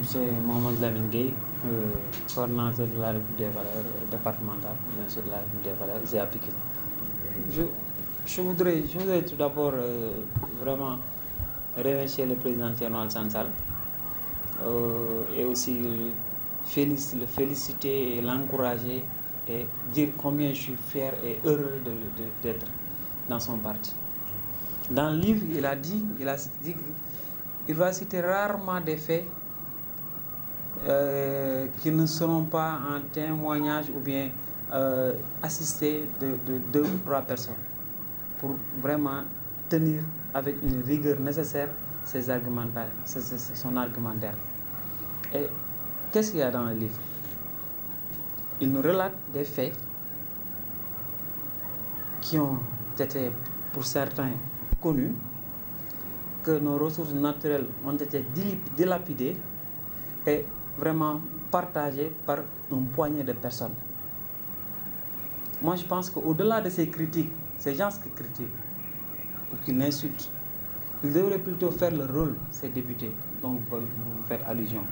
C'est Mohamed Lamine Gueye, coordinateur de la République des valeurs départementale, bien sûr de la République des valeurs, ici à Pikine. Je voudrais tout d'abord vraiment remercier le président Thierno Alassane Sall et aussi le féliciter et l'encourager et dire combien je suis fier et heureux d'être dans son parti. Dans le livre, il a dit qu'il va citer rarement des faits qui ne seront pas en témoignage ou bien assistés de 2 ou 3 personnes pour vraiment tenir avec une rigueur nécessaire son argumentaire. Et qu'est-ce qu'il y a dans le livre? Il nous relate des faits qui ont été pour certains connus, que nos ressources naturelles ont été dilapidées et vraiment partagées par un poignet de personnes. Moi, je pense qu'au-delà de ces critiques, ces gens qui critiquent ou qui l'insultent, ils devraient plutôt faire le rôle, ces députés dont vous faites allusion.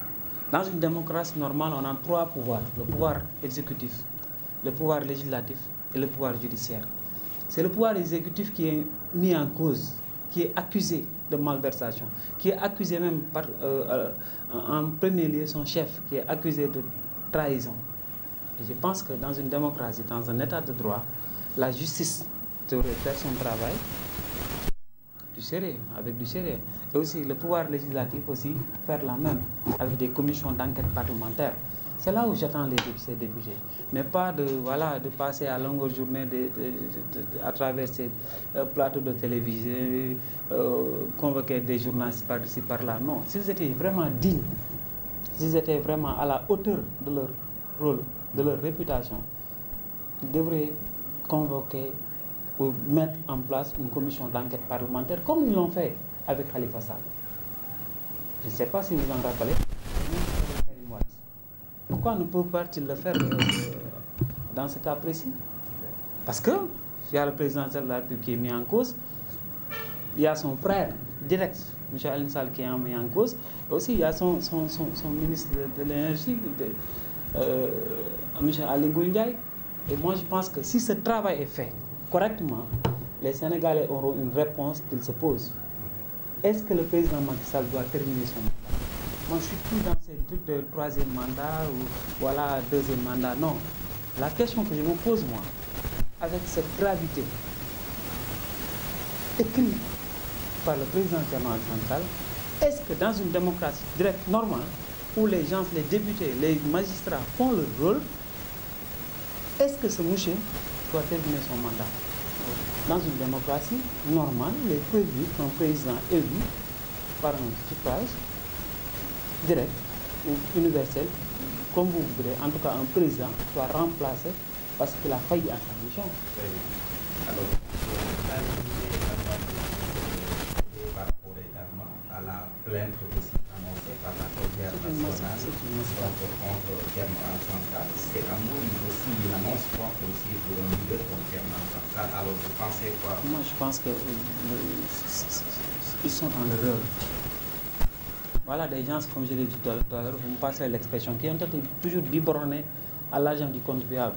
Dans une démocratie normale, on a 3 pouvoirs: le pouvoir exécutif, le pouvoir législatif et le pouvoir judiciaire. C'est le pouvoir exécutif qui est mis en cause, qui est accusé de malversation, qui est accusé même par, en premier lieu, son chef, qui est accusé de trahison. Et je pense que dans une démocratie, dans un état de droit, la justice devrait faire son travail avec du sérieux. Et aussi le pouvoir législatif aussi faire la même, avec des commissions d'enquête parlementaire. C'est là où j'attends ces députés. Mais pas de passer à longueur journée à travers ces plateaux de télévision, convoquer des journalistes par-ci, par-là. Non, s'ils étaient vraiment dignes, s'ils étaient vraiment à la hauteur de leur rôle, de leur réputation, ils devraient convoquer ou mettre en place une commission d'enquête parlementaire, comme ils l'ont fait avec Khalifa Sall. Je ne sais pas si vous en rappelez. Pourquoi ne peut pas-il le faire dans ce cas précis? Parce que il y a le président de la République qui est mis en cause, il y a son frère direct, M. Alioune Sall, qui est mis en cause, et aussi il y a son ministre de l'énergie, M. Aly Ngouille Ndiaye. Et moi je pense que si ce travail est fait correctement, les Sénégalais auront une réponse qu'ils se posent. Est-ce que le président Macky Sall doit terminer son mandat? Moi, je suis plus dans ces trucs de 3e mandat ou 2e mandat. Non. La question que je me pose, moi, avec cette gravité écrite par le président Thierno Alassane Sall, est-ce que dans une démocratie directe normale, où les gens, les députés, les magistrats font leur rôle, est-ce que ce monsieur doit terminer son mandat? Dans une démocratie normale, il est prévu qu'un président élu par un suffrage direct ou universel, comme vous voudrez, en tout cas un président, soit remplacé parce qu'il a failli à sa mission. Alors, par rapport également à la plainte aussi annoncée par la Cour nationale contre Thierno Alassane Sall, c'est à nous aussi une annonce forte aussi pour un leader comme Thierno Alassane Sall. Alors, vous pensez quoi? Moi, je pense qu'ils sont dans le rôle. Voilà des gens, comme je l'ai dit tout à l'heure, vous me passez l'expression, qui ont été toujours biberonnés à l'argent du contribuable.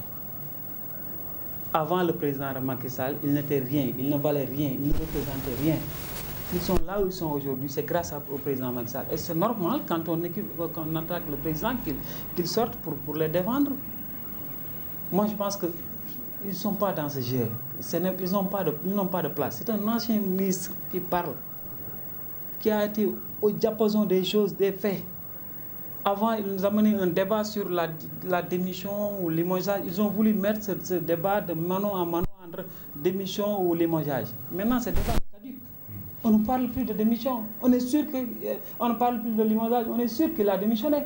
Avant le président Macky Sall, ils n'étaient rien, ils ne valaient rien, ils ne représentaient rien. Ils sont là où ils sont aujourd'hui, c'est grâce au président Macky Sall. Et c'est normal quand on attaque le président qu'il sorte pour les défendre. Moi, je pense qu'ils ne sont pas dans ce jeu. Ils n'ont pas de place. C'est un ancien ministre qui parle, qui a été au diapason des choses, des faits. Avant, ils nous ont mené un débat sur la démission ou limogeage. Ils ont voulu mettre ce débat de mano à mano entre démission ou limogeage. Maintenant, ce débat est caduc. On ne parle plus de démission. On est sûr qu'on ne parle plus de limogeage. On est sûr qu'il a démissionné.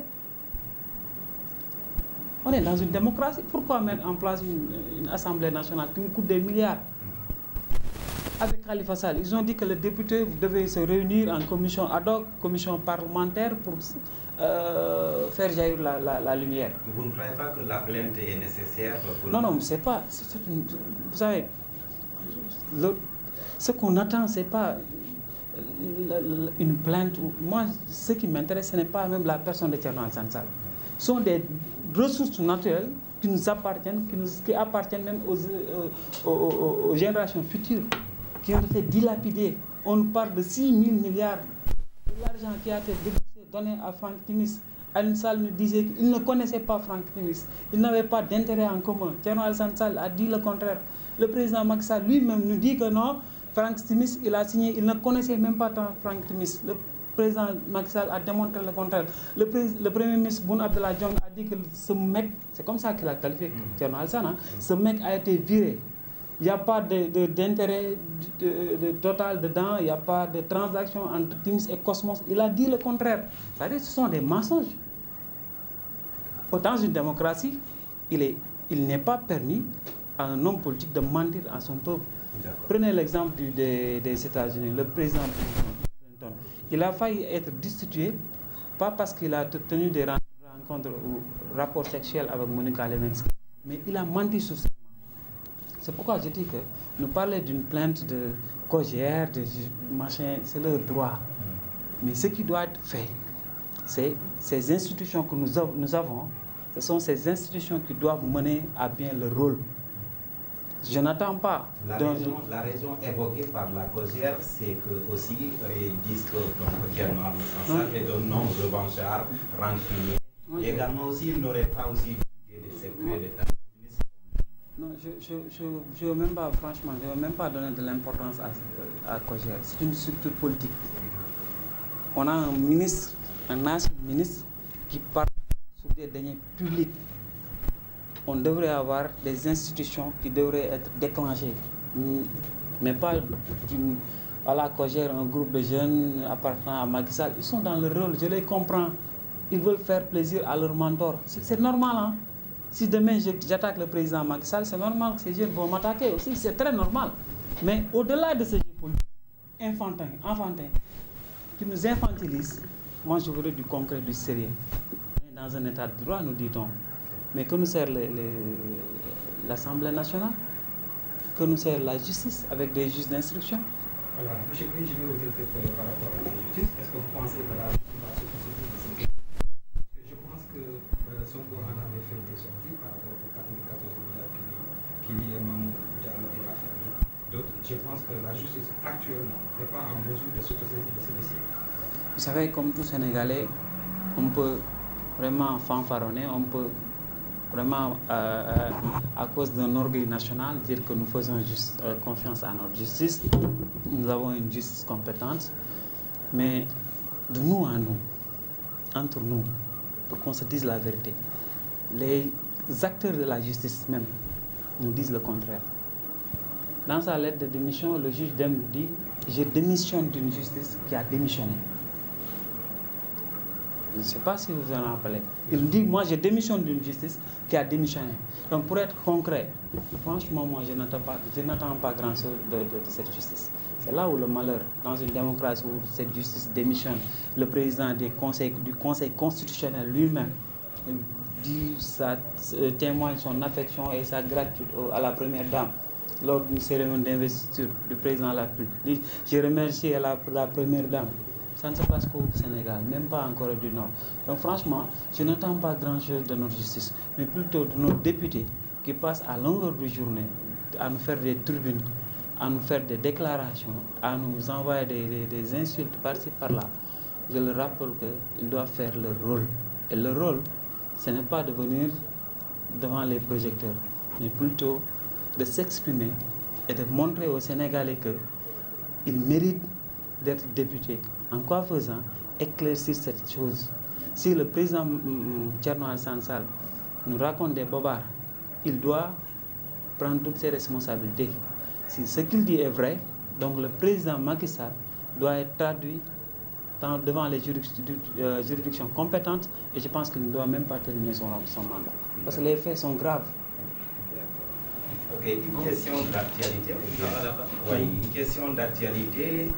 On est dans une démocratie. Pourquoi mettre en place une Assemblée nationale qui nous coûte des milliards? Avec Khalifa Sall, ils ont dit que les députés devaient se réunir en commission ad hoc, commission parlementaire pour faire jaillir la lumière. Vous ne croyez pas que la plainte est nécessaire pour... Non, c'est pas. Vous savez, ce qu'on attend, c'est pas une plainte. Moi, ce qui m'intéresse, ce n'est pas même la personne de Thierno Alassane Sall. Ce sont des ressources naturelles qui nous appartiennent, qui appartiennent même aux générations futures, qui ont été dilapidées. On parle de 6 000 milliards de l'argent qui a été donné à Franck Timis. Aliou Sall nous disait qu'il ne connaissait pas Franck Timis. Il n'avait pas d'intérêt en commun. Thierno Alassane Sall a dit le contraire. Le président Macky Sall lui-même nous dit que non, Franck Timis, il a signé, il ne connaissait même pas tant Franck Timis. Le président Macky Sall a démontré le contraire. Le premier ministre Boun Abdallah Dionne a dit que ce mec, c'est comme ça qu'il a qualifié Thierno Alassane, hein, ce mec a été viré. Il n'y a pas d'intérêt total dedans, il n'y a pas de transaction entre Timis et Cosmos. Il a dit le contraire. C'est-à-dire que ce sont des mensonges. Dans une démocratie, il n'est pas permis à un homme politique de mentir à son peuple. Prenez l'exemple des États-Unis, le président Clinton. Il a failli être destitué, pas parce qu'il a tenu des rencontres ou rapports sexuels avec Monica Lewinsky, mais il a menti sur ça. C'est pourquoi je dis que nous parler d'une plainte de COJER, de machin, c'est leur droit. Mais ce qui doit être fait, c'est ces institutions que nous avons, ce sont ces institutions qui doivent mener à bien le rôle. Je n'attends pas. La raison évoquée par la COJER, c'est que aussi ils disent que Thierno Alassane Sall est un homme revanchard, rancunier. Oui. Et également aussi, il n'aurait pas aussi de secret d'État. Non, je ne veux même pas, franchement, je ne veux même pas donner de l'importance à COJER. C'est une structure politique. On a un ministre, un ancien ministre qui parle sur des deniers publics. On devrait avoir des institutions qui devraient être déclenchées, mais pas à la COJER, un groupe de jeunes appartenant à Macky Sall. Ils sont dans le rôle, je les comprends. Ils veulent faire plaisir à leur mentor. C'est normal, hein? Si demain j'attaque le président Macky Sall, c'est normal que ces jeunes vont m'attaquer aussi, c'est très normal. Mais au-delà de ces jeux politiques enfantins, qui nous infantilisent, moi je voudrais du concret, du sérieux. Dans un état de droit, nous dit-on. Mais que nous sert l'Assemblée nationale, que nous sert la justice avec des juges d'instruction. Voilà, M. Guy, je vais vous interpeller par rapport à la justice. Est-ce que vous pensez que la justice va se constituer? Je pense que Sonko en avait fait des sorties par rapport aux 94 milliards qu'il y a Mamour Diallo et la famille. D'autres, je pense que la justice actuellement n'est pas en mesure de s'autosaisir de ce dossier. Vous savez, comme tout Sénégalais, on peut vraiment fanfaronner, on peut vraiment, à cause d'un orgueil national, dire que nous faisons confiance à notre justice. Nous avons une justice compétente, mais de nous à nous, entre nous, pour qu'on se dise la vérité, les acteurs de la justice même nous disent le contraire. Dans sa lettre de démission, le juge Dème dit « Je démissionne d'une justice qui a démissionné ». Je ne sais pas si vous vous en rappelez. Il dit, moi, je démissionne d'une justice qui a démissionné. Donc, pour être concret, franchement, moi, je n'attends pas grand-chose de cette justice. C'est là où le malheur, dans une démocratie où cette justice démissionne, le président du Conseil constitutionnel lui-même témoigne son affection et sa gratitude à la première dame lors d'une cérémonie d'investiture du président de la République. Je remercie la première dame. Ça ne se passe qu'au Sénégal, même pas en Corée du Nord. Donc franchement, je n'attends pas grand-chose de notre justice, mais plutôt de nos députés qui passent à longueur de journée à nous faire des tribunes, à nous faire des déclarations, à nous envoyer des insultes par-ci, par-là. Je leur rappelle qu'ils doivent faire leur rôle. Et leur rôle, ce n'est pas de venir devant les projecteurs, mais plutôt de s'exprimer et de montrer aux Sénégalais qu'ils méritent d'être députés. En quoi faisant éclaircir cette chose. Si le président Thierno Alassane Sall nous raconte des bobards, il doit prendre toutes ses responsabilités. Si ce qu'il dit est vrai, donc le président Macky Sall doit être traduit devant les juridictions compétentes, et je pense qu'il ne doit même pas terminer son mandat. Parce que les faits sont graves. Ok, une question d'actualité. Oui, une question d'actualité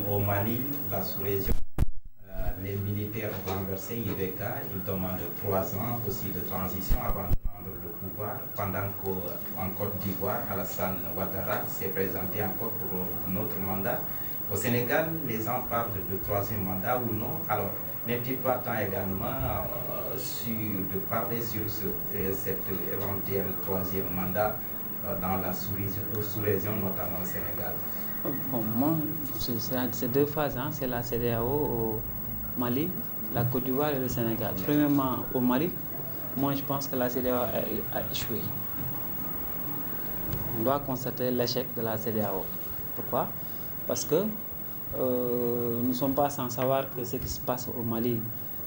au Mali, la sous-région. Les militaires ont renversé IBK, ils demandent 3 ans aussi de transition avant de prendre le pouvoir, pendant qu'en Côte d'Ivoire, Alassane Ouattara s'est présenté encore pour un autre mandat. Au Sénégal, les gens parlent de troisième mandat ou non. Alors, n'est-il pas temps également de parler sur cet éventuel troisième mandat dans la sous-région, notamment au Sénégal? Bon, moi, c'est deux phases. Hein. C'est la CEDEAO au Mali, la Côte d'Ivoire et le Sénégal. Premièrement, au Mali, moi, je pense que la CEDEAO a échoué. On doit constater l'échec de la CEDEAO. Pourquoi? Parce que nous ne sommes pas sans savoir que ce qui se passe au Mali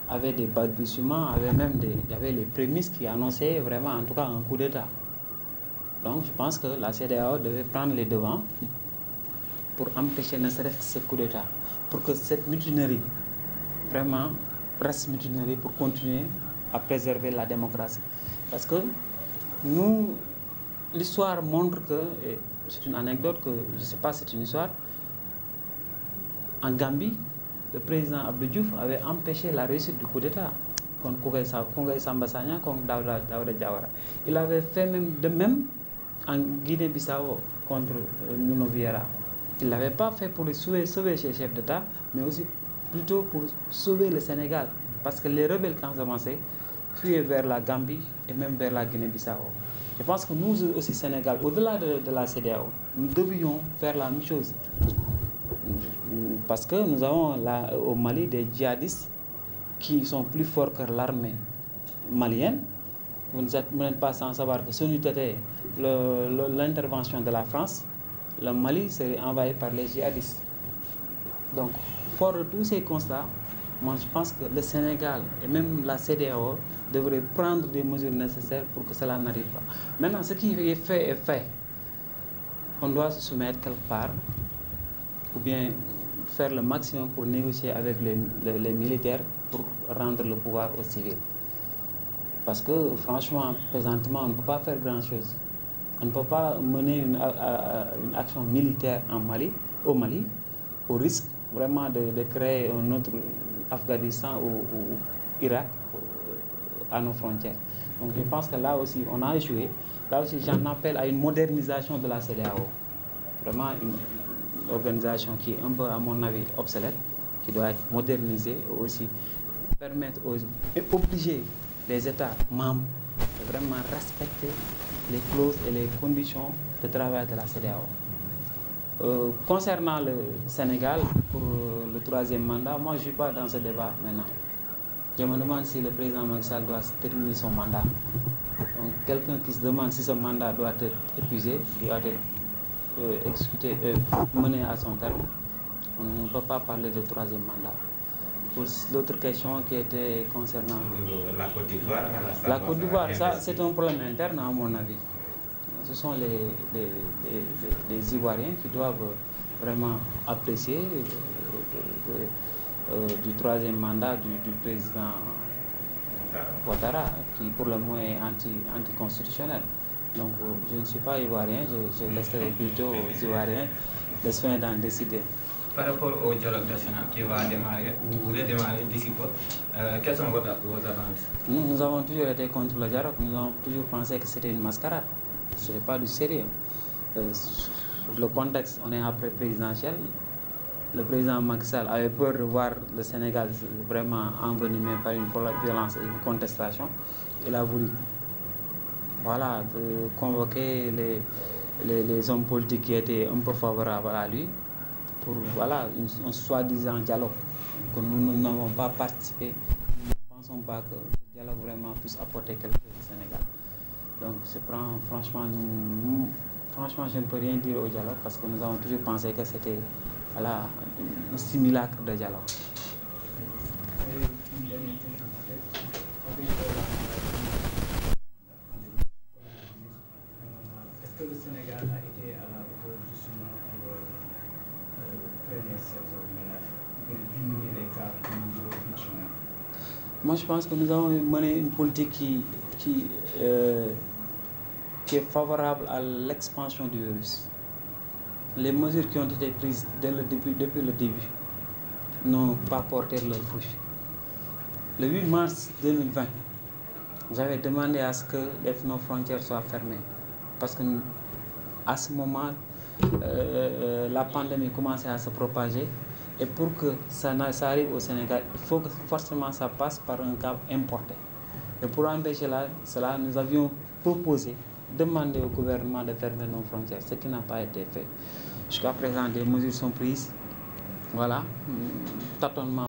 avait des balbutiements, il y avait les prémices qui annonçaient vraiment, en tout cas, un coup d'État. Donc, je pense que la CEDEAO devait prendre les devants pour empêcher ne serait-ce que ce coup d'État, pour que cette mutinerie, vraiment, reste mutinerie pour continuer à préserver la démocratie. Parce que nous, l'histoire montre que, et c'est une anecdote que, je ne sais pas si c'est une histoire, en Gambie, le président Abdou Diouf avait empêché la réussite du coup d'État contre Koungheul Samba Sagna, contre Daouda Diawara. Il avait fait de même en Guinée-Bissau contre Nuno Vieira. Il ne l'avait pas fait pour sauver ses chefs d'État, mais aussi plutôt pour sauver le Sénégal. Parce que les rebelles, quand ils avançaient, fuyaient vers la Gambie et même vers la Guinée-Bissau. Je pense que nous aussi, Sénégal, au-delà de la CEDEAO, nous devions faire la même chose. Parce que nous avons là, au Mali des djihadistes qui sont plus forts que l'armée malienne. Vous n'êtes pas sans savoir que si nous était l'intervention de la France, le Mali serait envahi par les djihadistes. Donc, fort de tous ces constats, moi je pense que le Sénégal et même la CEDEAO devraient prendre des mesures nécessaires pour que cela n'arrive pas. Maintenant, ce qui est fait. On doit se soumettre quelque part ou bien faire le maximum pour négocier avec les militaires pour rendre le pouvoir aux civils. Parce que franchement, présentement, on ne peut pas faire grand-chose. On ne peut pas mener une action militaire au Mali, au risque vraiment de créer un autre Afghanistan ou Irak à nos frontières. Donc je pense que là aussi, on a échoué. Là aussi, j'en appelle à une modernisation de la CEDEAO. Vraiment une organisation qui est un peu, à mon avis, obsolète, qui doit être modernisée et aussi permettre et obliger les États membres de vraiment respecter les clauses et les conditions de travail de la CEDEAO. Concernant le Sénégal, pour le troisième mandat, moi je ne suis pas dans ce débat maintenant. Je me demande si le président Macky Sall doit terminer son mandat. Donc quelqu'un qui se demande si ce mandat doit être épuisé, doit être exécuté, mené à son terme, on ne peut pas parler de troisième mandat. Pour l'autre question qui était concernant la Côte d'Ivoire. La Côte d'Ivoire, ça c'est un problème interne à mon avis. Ce sont les Ivoiriens qui doivent vraiment apprécier du troisième mandat du président Ouattara, qui pour le moment est anticonstitutionnel. Donc je ne suis pas ivoirien, je laisserai plutôt aux Ivoiriens le soin d'en décider. Par rapport au dialogue national qui va démarrer ou redémarrer d'ici peu, quelles sont vos attentes? Nous avons toujours été contre le dialogue, nous avons toujours pensé que c'était une mascarade, ce n'est pas du sérieux. Le contexte, on est après présidentiel. Le président Macky Sall avait peur de voir le Sénégal vraiment envenimé par une violence et une contestation. Il a voulu de convoquer les hommes politiques qui étaient un peu favorables à lui pour un soi-disant dialogue que nous n'avons pas participé. Nous ne pensons pas que ce dialogue vraiment puisse apporter quelque chose au Sénégal. Donc franchement, je ne peux rien dire au dialogue parce que nous avons toujours pensé que c'était un simulacre de dialogue. Est-ce que le Sénégal a été à la hauteur justement pour freiner cette menace, pour diminuer les cas au niveau national? Moi, je pense que nous avons mené une politique qui est favorable à l'expansion du virus. Les mesures qui ont été prises depuis le début n'ont pas porté leurs fruits. Le 8 mars 2020, j'avais demandé à ce que nos frontières soient fermées. Parce que à ce moment, la pandémie commençait à se propager. Et pour que ça arrive au Sénégal, il faut que forcément ça passe par un cas importé. Et pour empêcher cela, nous avions proposé, demandé au gouvernement de fermer nos frontières, ce qui n'a pas été fait. Jusqu'à présent, des mesures sont prises. Voilà, tâtonnement.